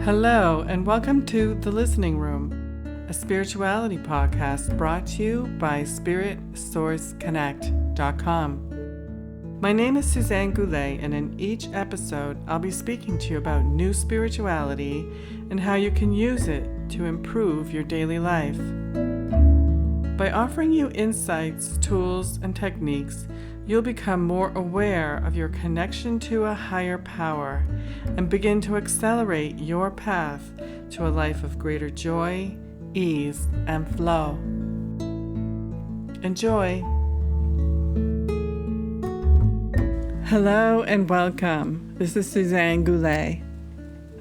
Hello, and welcome to The Listening Room, a spirituality podcast brought to you by SpiritSourceConnect.com. My name is Suzanne Goulet, and in each episode, I'll be speaking to you about new spirituality and how you can use it to improve your daily life. By offering you insights, tools, and techniques, you'll become more aware of your connection to a higher power and begin to accelerate your path to a life of greater joy, ease, and flow. Enjoy. Hello and welcome. This is Suzanne Goulet.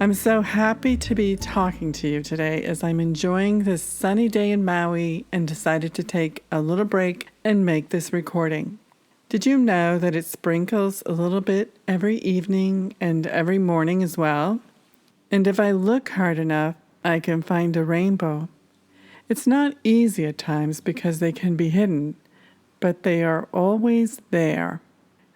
I'm so happy to be talking to you today as I'm enjoying this sunny day in Maui and decided to take a little break and make this recording. Did you know that it sprinkles a little bit every evening and every morning as well? And if I look hard enough, I can find a rainbow. It's not easy at times because they can be hidden, but they are always there.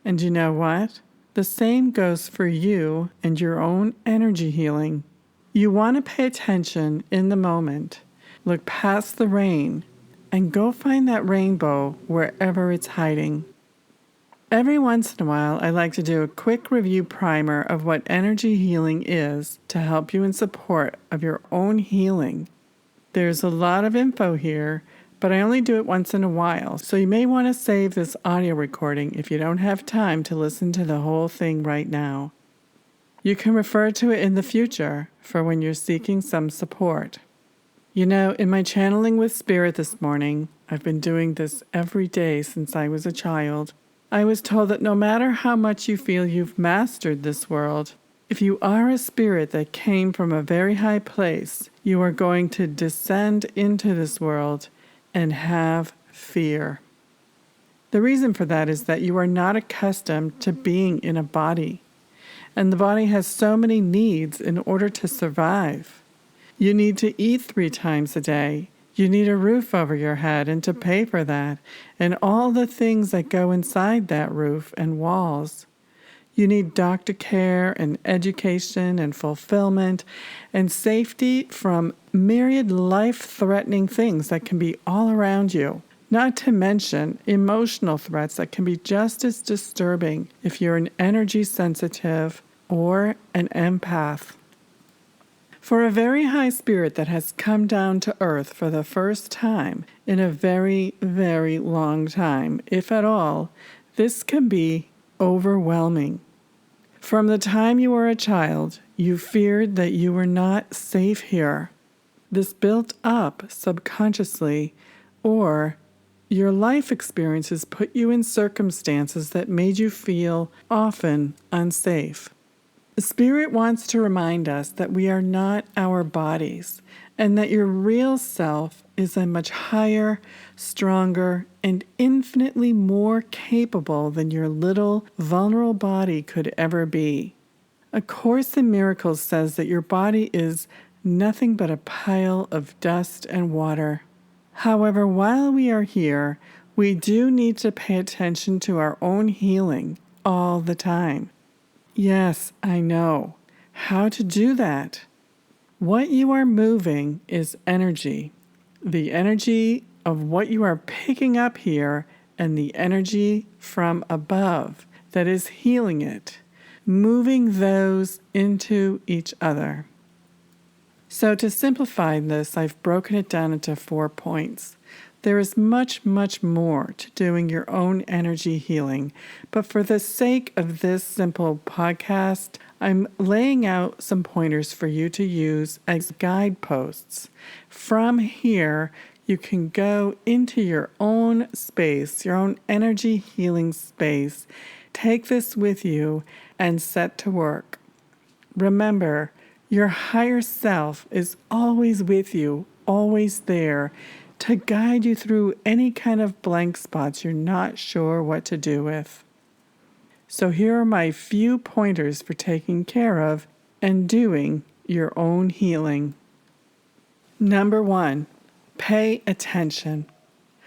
And you know what? The same goes for you and your own energy healing. You want to pay attention in the moment, look past the rain, and go find that rainbow wherever it's hiding. Every once in a while, I like to do a quick review primer of what energy healing is to help you in support of your own healing. There's a lot of info here, but I only do it once in a while, so you may want to save this audio recording if you don't have time to listen to the whole thing right now. You can refer to it in the future for when you're seeking some support. You know, in my channeling with Spirit this morning, I've been doing this every day since I was a child. I was told that no matter how much you feel you've mastered this world, if you are a spirit that came from a very high place, you are going to descend into this world and have fear. The reason for that is that you are not accustomed to being in a body, and the body has so many needs in order to survive. You need to eat 3 times a day. You need a roof over your head and to pay for that, and all the things that go inside that roof and walls. You need doctor care and education and fulfillment and safety from myriad life-threatening things that can be all around you, not to mention emotional threats that can be just as disturbing if you're an energy sensitive or an empath. For a very high spirit that has come down to earth for the first time in a very, very long time, if at all, this can be overwhelming. From the time you were a child, you feared that you were not safe here. This built up subconsciously, or your life experiences put you in circumstances that made you feel often unsafe. Spirit wants to remind us that we are not our bodies, and that your real self is a much higher, stronger, and infinitely more capable than your little, vulnerable body could ever be. A Course in Miracles says that your body is nothing but a pile of dust and water. However, while we are here, we do need to pay attention to our own healing all the time. Yes, I know. How to do that? What you are moving is energy. The energy of what you are picking up here and the energy from above that is healing it, moving those into each other. So to simplify this, I've broken it down into 4 points. There is much, much more to doing your own energy healing, but for the sake of this simple podcast, I'm laying out some pointers for you to use as guideposts. From here, you can go into your own space, your own energy healing space. Take this with you and set to work. Remember, your higher self is always with you, always there, to guide you through any kind of blank spots you're not sure what to do with. So here are my few pointers for taking care of and doing your own healing. Number 1, pay attention.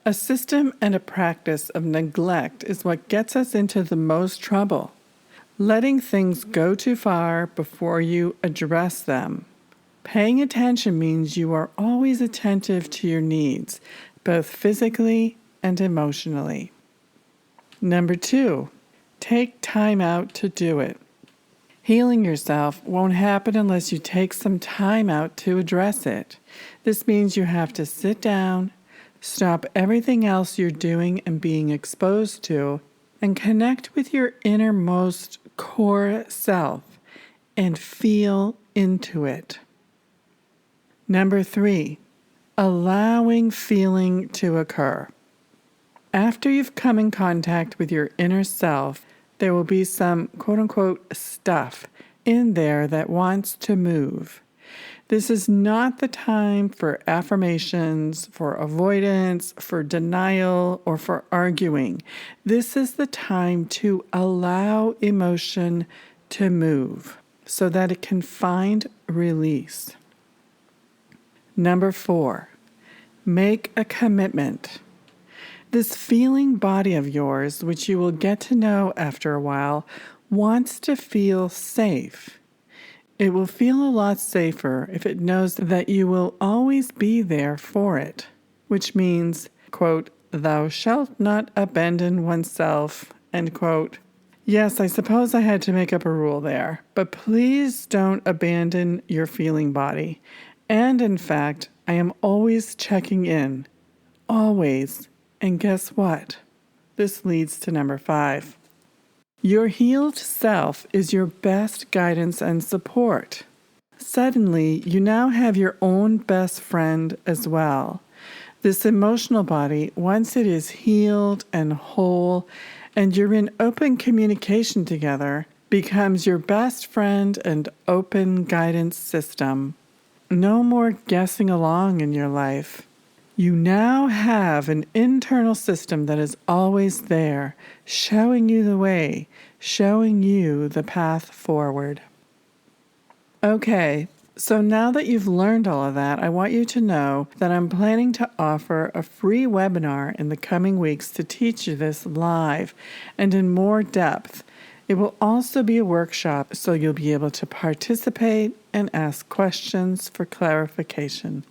A system and a practice of neglect is what gets us into the most trouble. Letting things go too far before you address them. Paying attention means you are always attentive to your needs, both physically and emotionally. Number 2, take time out to do it. Healing yourself won't happen unless you take some time out to address it. This means you have to sit down, stop everything else you're doing and being exposed to, and connect with your innermost core self and feel into it. Number 3, allowing feeling to occur. After you've come in contact with your inner self, there will be some quote-unquote stuff in there that wants to move. This is not the time for affirmations, for avoidance, for denial, or for arguing. This is the time to allow emotion to move so that it can find release. Number 4, make a commitment. This feeling body of yours, which you will get to know after a while, wants to feel safe. It will feel a lot safer if it knows that you will always be there for it, which means, quote, thou shalt not abandon oneself, end quote. Yes, I suppose I had to make up a rule there, but please don't abandon your feeling body. And in fact, I am always checking in. Always. And guess what? This leads to number 5. Your healed self is your best guidance and support. Suddenly, you now have your own best friend as well. This emotional body, once it is healed and whole, and you're in open communication together, becomes your best friend and open guidance system. No more guessing along in your life. You now have an internal system that is always there, showing you the way, showing you the path forward. Okay, so now that you've learned all of that, I want you to know that I'm planning to offer a free webinar in the coming weeks to teach you this live and in more depth. It will also be a workshop, so you'll be able to participate and ask questions for clarification.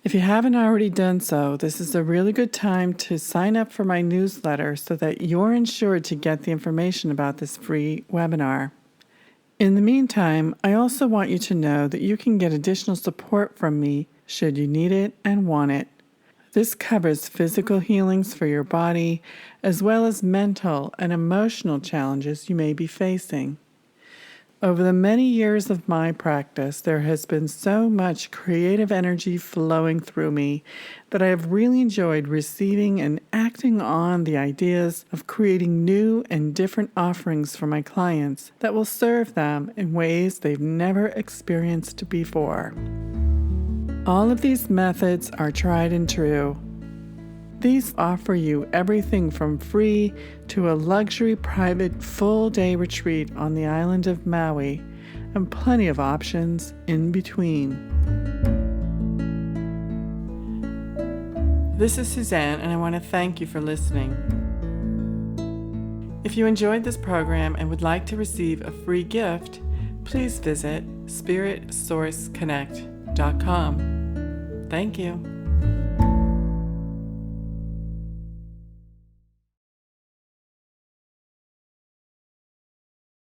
If you haven't already done so, this is a really good time to sign up for my newsletter so that you're ensured to get the information about this free webinar. In the meantime, I also want you to know that you can get additional support from me should you need it and want it. This covers physical healings for your body, as well as mental and emotional challenges you may be facing. Over the many years of my practice, there has been so much creative energy flowing through me that I have really enjoyed receiving and acting on the ideas of creating new and different offerings for my clients that will serve them in ways they've never experienced before. All of these methods are tried and true. These offer you everything from free to a luxury private full-day retreat on the island of Maui, and plenty of options in between. This is Suzanne, and I want to thank you for listening. If you enjoyed this program and would like to receive a free gift, please visit spiritsourceconnect.com. Thank you.